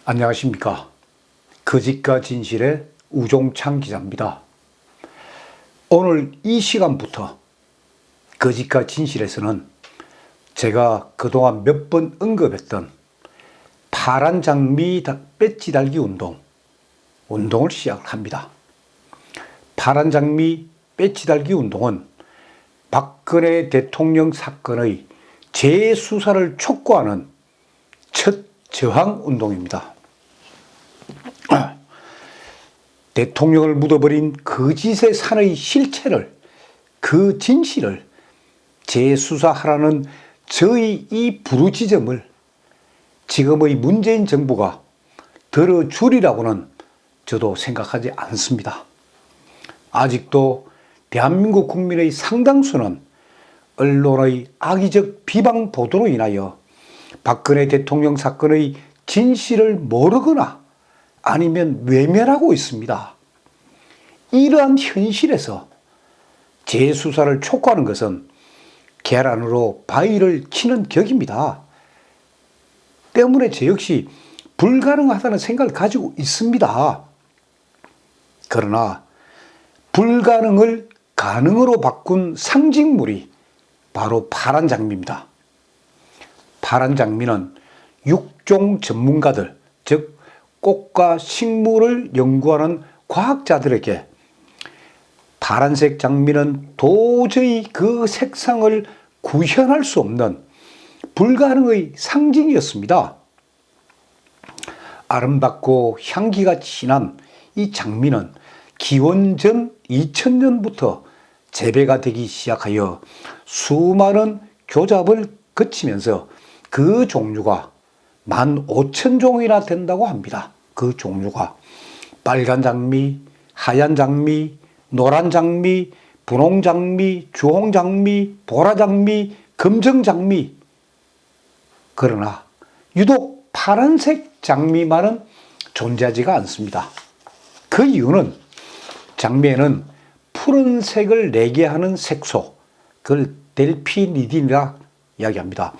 안녕하십니까. 거짓과 진실의 우종창 기자입니다. 오늘 이 시간부터 거짓과 진실에서는 제가 그동안 몇 번 언급했던 파란 장미 배지 달기 운동을 시작합니다. 파란 장미 배지 달기 운동은 박근혜 대통령 사건의 재수사를 촉구하는 첫 저항 운동입니다. 대통령을 묻어버린 거짓의 산의 실체를, 그 진실을 재수사하라는 저희 이 부르짖음을 지금의 문재인 정부가 들어주리라고는 저도 생각하지 않습니다. 아직도 대한민국 국민의 상당수는 언론의 악의적 비방 보도로 인하여 박근혜 대통령 사건의 진실을 모르거나 아니면 외면하고 있습니다. 이러한 현실에서 재수사를 촉구하는 것은 계란으로 바위를 치는 격입니다. 때문에 저 역시 불가능하다는 생각을 가지고 있습니다. 그러나 불가능을 가능으로 바꾼 상징물이 바로 파란 장미입니다. 파란 장미는 육종 전문가들, 즉 꽃과 식물을 연구하는 과학자들에게 파란색 장미는 도저히 그 색상을 구현할 수 없는 불가능의 상징이었습니다. 아름답고 향기가 진한 이 장미는 기원전 2000년부터 재배가 되기 시작하여 수많은 교잡을 거치면서 그 종류가 15,000종이나 된다고 합니다. 그 종류가 빨간 장미, 하얀 장미, 노란 장미, 분홍 장미, 주홍 장미, 보라 장미, 검정 장미. 그러나 유독 파란색 장미만은 존재하지가 않습니다. 그 이유는 장미에는 푸른색을 내게 하는 색소, 그걸 델피니딘이라 이야기합니다.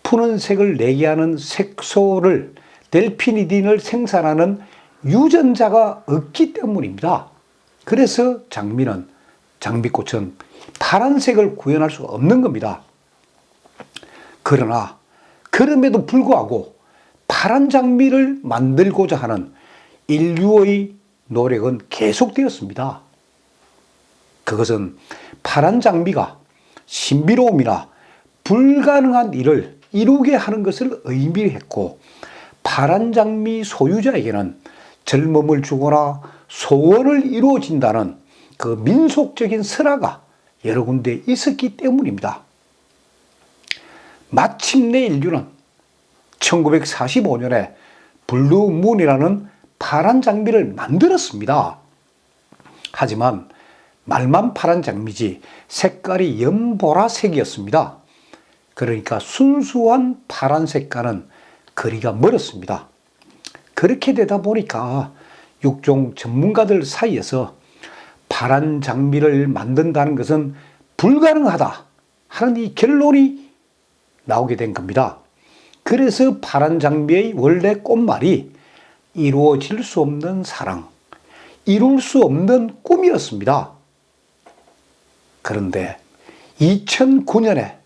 푸른색을 내게 하는 색소를, 델피니딘을 생산하는 유전자가 없기 때문입니다. 그래서 장미꽃은 파란색을 구현할 수 없는 겁니다. 그러나 그럼에도 불구하고 파란 장미를 만들고자 하는 인류의 노력은 계속되었습니다. 그것은 파란 장미가 신비로움이나 불가능한 일을 이루게 하는 것을 의미했고, 파란 장미 소유자에게는 젊음을 주거나 소원을 이루어진다는 그 민속적인 설화가 여러 군데 있었기 때문입니다. 마침내 인류는 1945년에 블루문이라는 파란 장미를 만들었습니다. 하지만 말만 파란 장미지 색깔이 연보라색이었습니다. 그러니까 순수한 파란색과는 거리가 멀었습니다. 그렇게 되다 보니까 육종 전문가들 사이에서 파란 장미를 만든다는 것은 불가능하다 하는 이 결론이 나오게 된 겁니다. 그래서 파란 장미의 원래 꽃말이 이루어질 수 없는 사랑, 이룰 수 없는 꿈이었습니다. 그런데 2009년에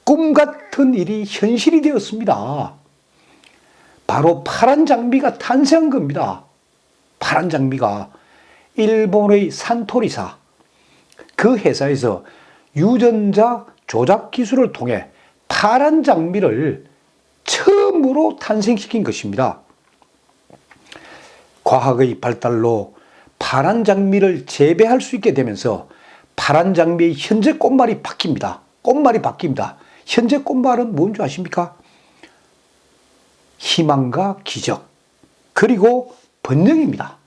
꿈 같은 일이 현실이 되었습니다. 바로 파란 장미가 탄생한 겁니다. 파란 장미가 일본의 산토리사, 그 회사에서 유전자 조작 기술을 통해 파란 장미를 처음으로 탄생시킨 것입니다. 과학의 발달로 파란 장미를 재배할 수 있게 되면서 파란 장미의 현재 꽃말이 바뀝니다. 현재 꽃말은 뭔지 아십니까? 희망과 기적, 그리고 번영입니다.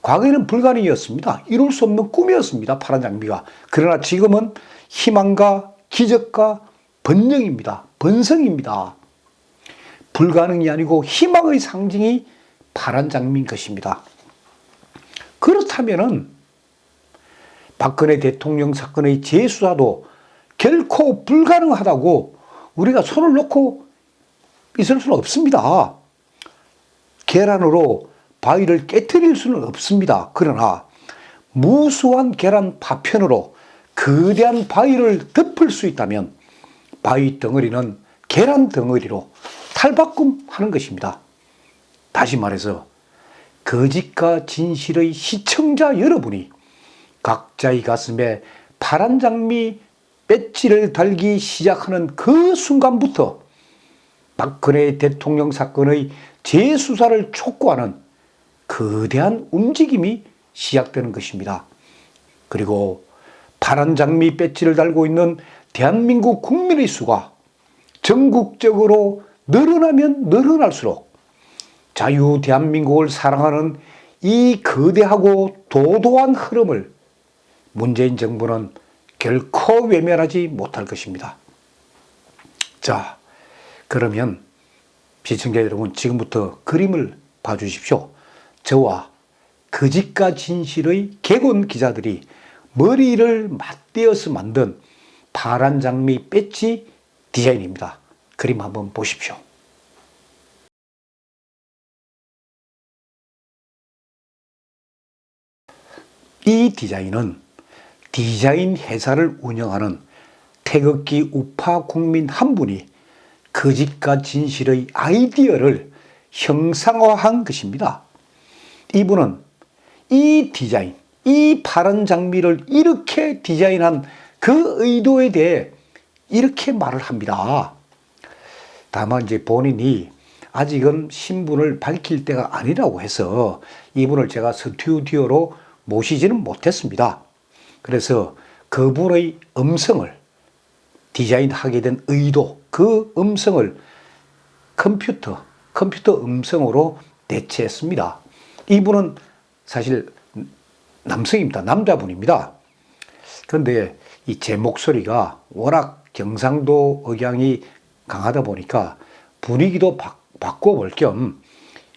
과거에는 불가능이었습니다. 이룰 수 없는 꿈이었습니다. 파란 장미가. 그러나 지금은 희망과 기적과 번영입니다. 번성입니다. 불가능이 아니고 희망의 상징이 파란 장미인 것입니다. 그렇다면은 박근혜 대통령 사건의 재수사도 결코 불가능하다고 우리가 손을 놓고 있을 수는 없습니다. 계란으로 바위를 깨트릴 수는 없습니다. 그러나 무수한 계란 파편으로 거대한 바위를 덮을 수 있다면 바위 덩어리는 계란 덩어리로 탈바꿈하는 것입니다. 다시 말해서 거짓과 진실의 시청자 여러분이 각자의 가슴에 파란 장미 배지를 달기 시작하는 그 순간부터 박근혜 대통령 사건의 재수사를 촉구하는 거대한 움직임이 시작되는 것입니다. 그리고 파란 장미 배지를 달고 있는 대한민국 국민의 수가 전국적으로 늘어나면 늘어날수록 자유 대한민국을 사랑하는 이 거대하고 도도한 흐름을 문재인 정부는 결코 외면하지 못할 것입니다. 자, 그러면 시청자 여러분, 지금부터 그림을 봐주십시오. 저와 거짓과 진실의 객원 기자들이 머리를 맞대어서 만든 파란 장미 배지 디자인입니다. 그림 한번 보십시오. 이 디자인은 디자인 회사를 운영하는 태극기 우파 국민 한 분이 거짓과 진실의 아이디어를 형상화한 것입니다. 이분은 이 디자인, 이 파란 장미를 이렇게 디자인한 그 의도에 대해 이렇게 말을 합니다. 다만 이제 본인이 아직은 신분을 밝힐 때가 아니라고 해서 이분을 제가 스튜디오로 모시지는 못했습니다. 그래서 그분의 음성을 디자인하게 된 의도, 그 음성을 컴퓨터 음성으로 대체했습니다. 이분은 사실 남성입니다. 남자분입니다. 그런데 이 제 목소리가 워낙 경상도 억양이 강하다 보니까 분위기도 바꿔볼 겸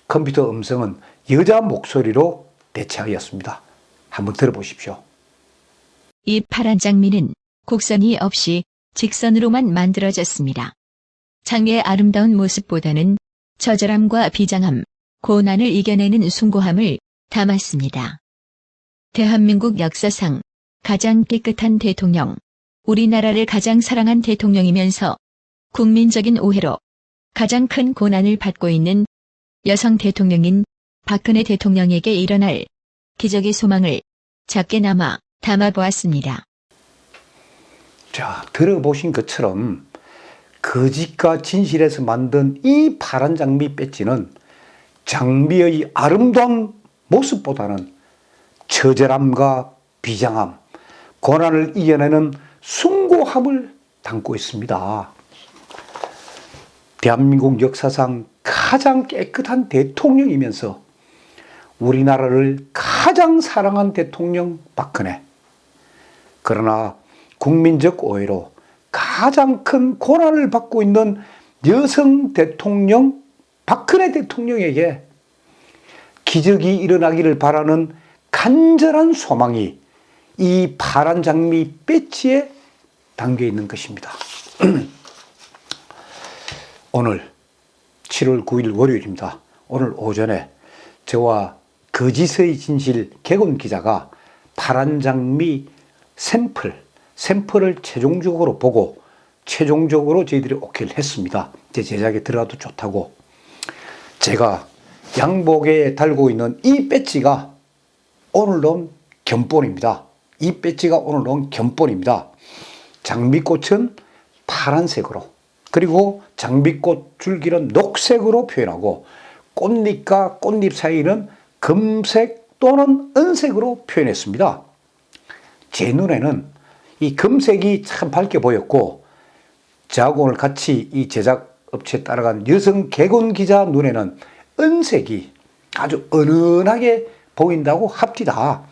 컴퓨터 음성은 여자 목소리로 대체하였습니다. 한번 들어보십시오. 이 파란 장미는 곡선이 없이 직선으로만 만들어졌습니다. 장미의 아름다운 모습보다는 처절함과 비장함, 고난을 이겨내는 숭고함을 담았습니다. 대한민국 역사상 가장 깨끗한 대통령, 우리나라를 가장 사랑한 대통령이면서 국민적인 오해로 가장 큰 고난을 받고 있는 여성 대통령인 박근혜 대통령에게 일어날 기적의 소망을 작게나마 담아보았습니다. 자, 들어보신 것처럼 거짓과 진실에서 만든 이 파란 장미 배지는 장미의 아름다운 모습보다는 처절함과 비장함, 고난을 이겨내는 숭고함을 담고 있습니다. 대한민국 역사상 가장 깨끗한 대통령이면서 우리나라를 가장 사랑한 대통령 박근혜. 그러나 국민적 오해로 가장 큰 고난을 받고 있는 여성 대통령 박근혜 대통령에게 기적이 일어나기를 바라는 간절한 소망이 이 파란 장미 배지에 담겨 있는 것입니다. 오늘 7월 9일 월요일입니다. 오늘 오전에 저와 거짓의 진실 객원 기자가 파란 장미 샘플을 최종적으로 보고 최종적으로 저희들이 오케이를 했습니다. 제 제작에 들어가도 좋다고. 제가 양복에 달고 있는 이 배지가 오늘 넣은 견본입니다. 이 배지가 오늘 넣은 견본입니다. 장미꽃은 파란색으로, 그리고 장미꽃 줄기는 녹색으로 표현하고 꽃잎과 꽃잎 사이는 금색 또는 은색으로 표현했습니다. 제 눈에는 이 금색이 참 밝게 보였고, 저하고 오늘 같이 이 제작업체에 따라간 여성 객원 기자 눈에는 은색이 아주 은은하게 보인다고 합디다.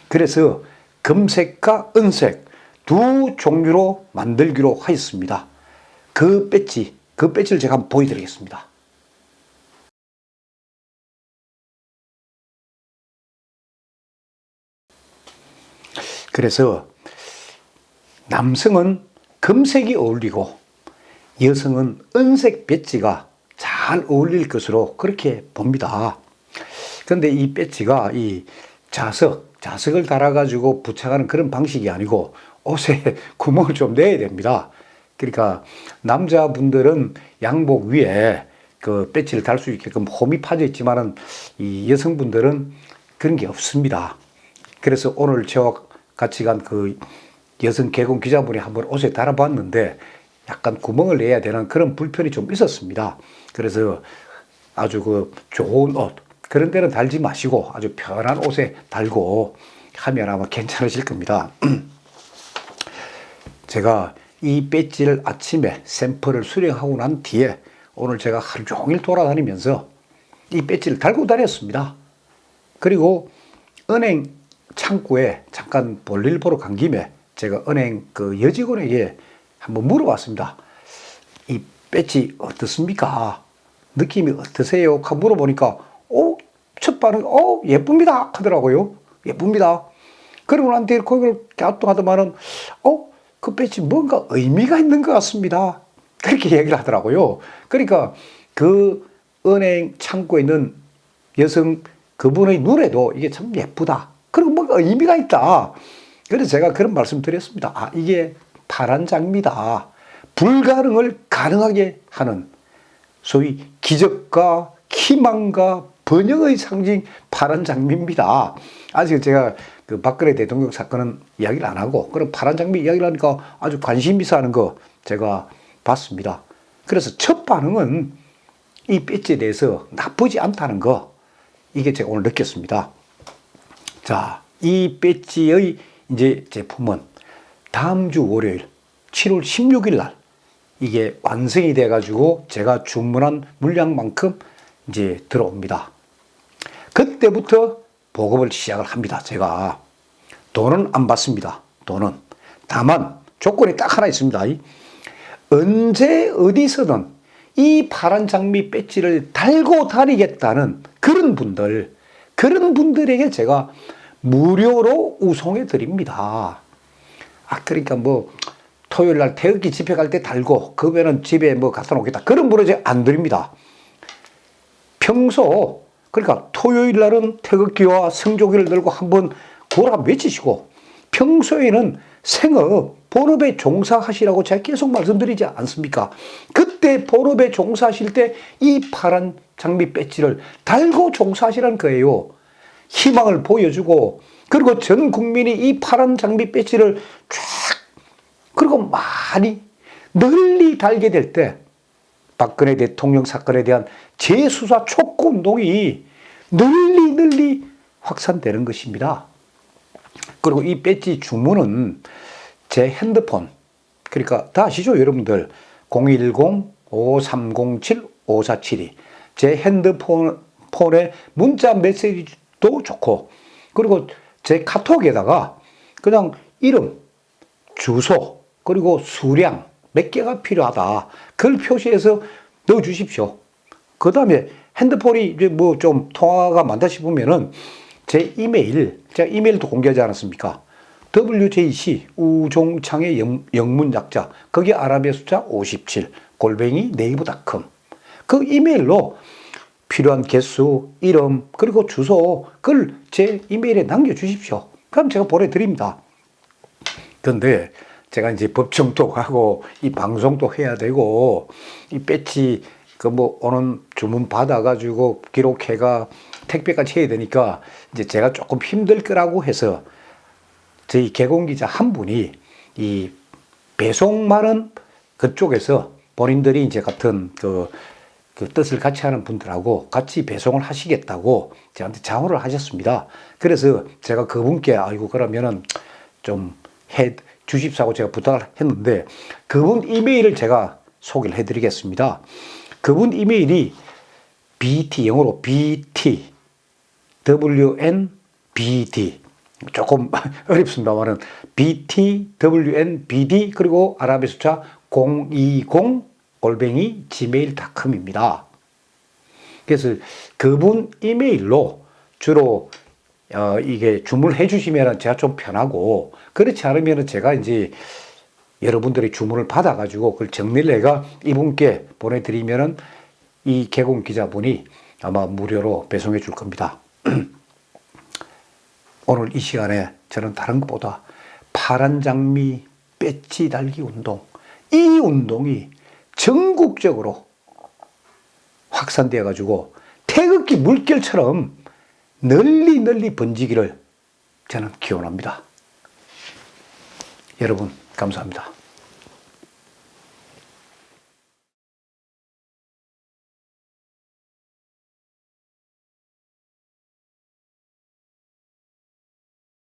그래서 금색과 은색 두 종류로 만들기로 하였습니다. 그 배지를 제가 한번 보여드리겠습니다. 그래서 남성은 금색이 어울리고 여성은 은색 배지가 잘 어울릴 것으로 그렇게 봅니다. 근데 이 배지가 이 자석을 달아가지고 부착하는 그런 방식이 아니고 옷에 구멍을 좀 내야 됩니다. 그러니까 남자분들은 양복 위에 그 배지를 달 수 있게끔 홈이 파져 있지만은 이 여성분들은 그런 게 없습니다. 그래서 오늘 저와 같이 간 그 여성 개공 기자분이 한번 옷에 달아봤는데 약간 구멍을 내야 되는 그런 불편이 좀 있었습니다. 그래서 아주 그 좋은 옷, 그런 데는 달지 마시고 아주 편한 옷에 달고 하면 아마 괜찮으실 겁니다. 제가 이 배지를 아침에 샘플을 수령하고 난 뒤에 오늘 제가 하루 종일 돌아다니면서 이 배지를 달고 다녔습니다. 그리고 은행 창구에 잠깐 볼일 보러 간 김에 제가 은행 그 여직원에게 한번 물어봤습니다. 이 배지 어떻습니까? 느낌이 어떠세요? 하고 물어보니까 첫 반응 예쁩니다 하더라고요. 예쁩니다. 그러고 난 뒤에 그걸 갸우뚱하더만은 그 배지 뭔가 의미가 있는 것 같습니다. 그렇게 얘기를 하더라고요. 그러니까 그 은행 창구에 있는 여성 그분의 눈에도 이게 참 예쁘다. 그리고 뭔가 의미가 있다. 그래서 제가 그런 말씀 드렸습니다. 이게 파란 장미다. 불가능을 가능하게 하는 소위 기적과 희망과 번영의 상징 파란 장미입니다. 아직 제가 그 박근혜 대통령 사건은 이야기를 안 하고 그런 파란 장미 이야기를 하니까 아주 관심 있어 하는 거 제가 봤습니다. 그래서 첫 반응은 이 배지에 대해서 나쁘지 않다는 거, 이게 제가 오늘 느꼈습니다. 자, 이 배지의 이제 제품은 다음 주 월요일 7월 16일 날 이게 완성이 돼 가지고 제가 주문한 물량만큼 이제 들어옵니다. 그때부터 보급을 시작을 합니다. 제가 돈은 안 받습니다. 돈은. 다만 조건이 딱 하나 있습니다. 언제 어디서든 이 파란 장미 배지를 달고 다니겠다는 그런 분들에게 제가 무료로 우송해 드립니다. 그러니까 뭐 토요일 날 태극기 집회 갈 때 달고 그러면은 집에 뭐 갖다 놓겠다, 그런 물은 제가 안 드립니다. 평소 그러니까 토요일 날은 태극기와 성조기를 들고 한번 고라 외치시고, 평소에는 생업 본업에 종사하시라고 제가 계속 말씀드리지 않습니까? 그때 본업에 종사하실 때 이 파란 장미 배지를 달고 종사하시라는 거예요. 희망을 보여주고, 그리고 전 국민이 이 파란 장미 배지를 쫙 그리고 많이 널리 달게 될 때 박근혜 대통령 사건에 대한 재수사 촉구 운동이 널리 확산되는 것입니다. 그리고 이 배지 주문은 제 핸드폰, 그러니까 다 아시죠 여러분들, 010-5307-5472 제 핸드폰에 문자 메시지도 좋고, 그리고 제 카톡에다가 그냥 이름, 주소, 그리고 수량 몇 개가 필요하다, 그걸 표시해서 넣어 주십시오. 그 다음에 핸드폰이 이제 뭐 좀 통화가 많다 싶으면은 제 이메일, 제가 이메일도 공개하지 않았습니까? WJC 우종창의 영문 약자, 거기 아라비아 숫자 57 @네이버닷컴, 그 이메일로 필요한 개수, 이름, 그리고 주소, 그걸 제 이메일에 남겨주십시오. 그럼 제가 보내드립니다. 그런데 제가 이제 법정도 가고 이 방송도 해야 되고 이 배지 그 뭐 오는 주문 받아가지고 기록해가 택배까지 해야 되니까 이제 제가 조금 힘들 거라고 해서 저희 개공기자 한 분이 이 배송만은 그쪽에서 본인들이 이제 같은 그 뜻을 같이 하는 분들하고 같이 배송을 하시겠다고 저한테 자호를 하셨습니다. 그래서 제가 그분께 그러면은 좀 해 주십사고 제가 부탁을 했는데, 그분 이메일을 제가 소개를 해드리겠습니다. 그분 이메일이 BT, 영어로 BT, WNBD, 조금 어렵습니다만은 BT, WNBD, 그리고 아라비아 숫자 020 @gmail.com입니다. 그래서 그분 이메일로 주로 이게 주문을 해주시면 제가 좀 편하고, 그렇지 않으면 제가 이제 여러분들의 주문을 받아가지고 그걸 정리를 해가 이분께 보내드리면은 이 개공 기자분이 아마 무료로 배송해 줄 겁니다. 오늘 이 시간에 저는 다른 것보다 파란 장미 배지 달기 운동, 이 운동이 전국적으로 확산되어 가지고 태극기 물결처럼 널리 번지기를 저는 기원합니다. 여러분 감사합니다.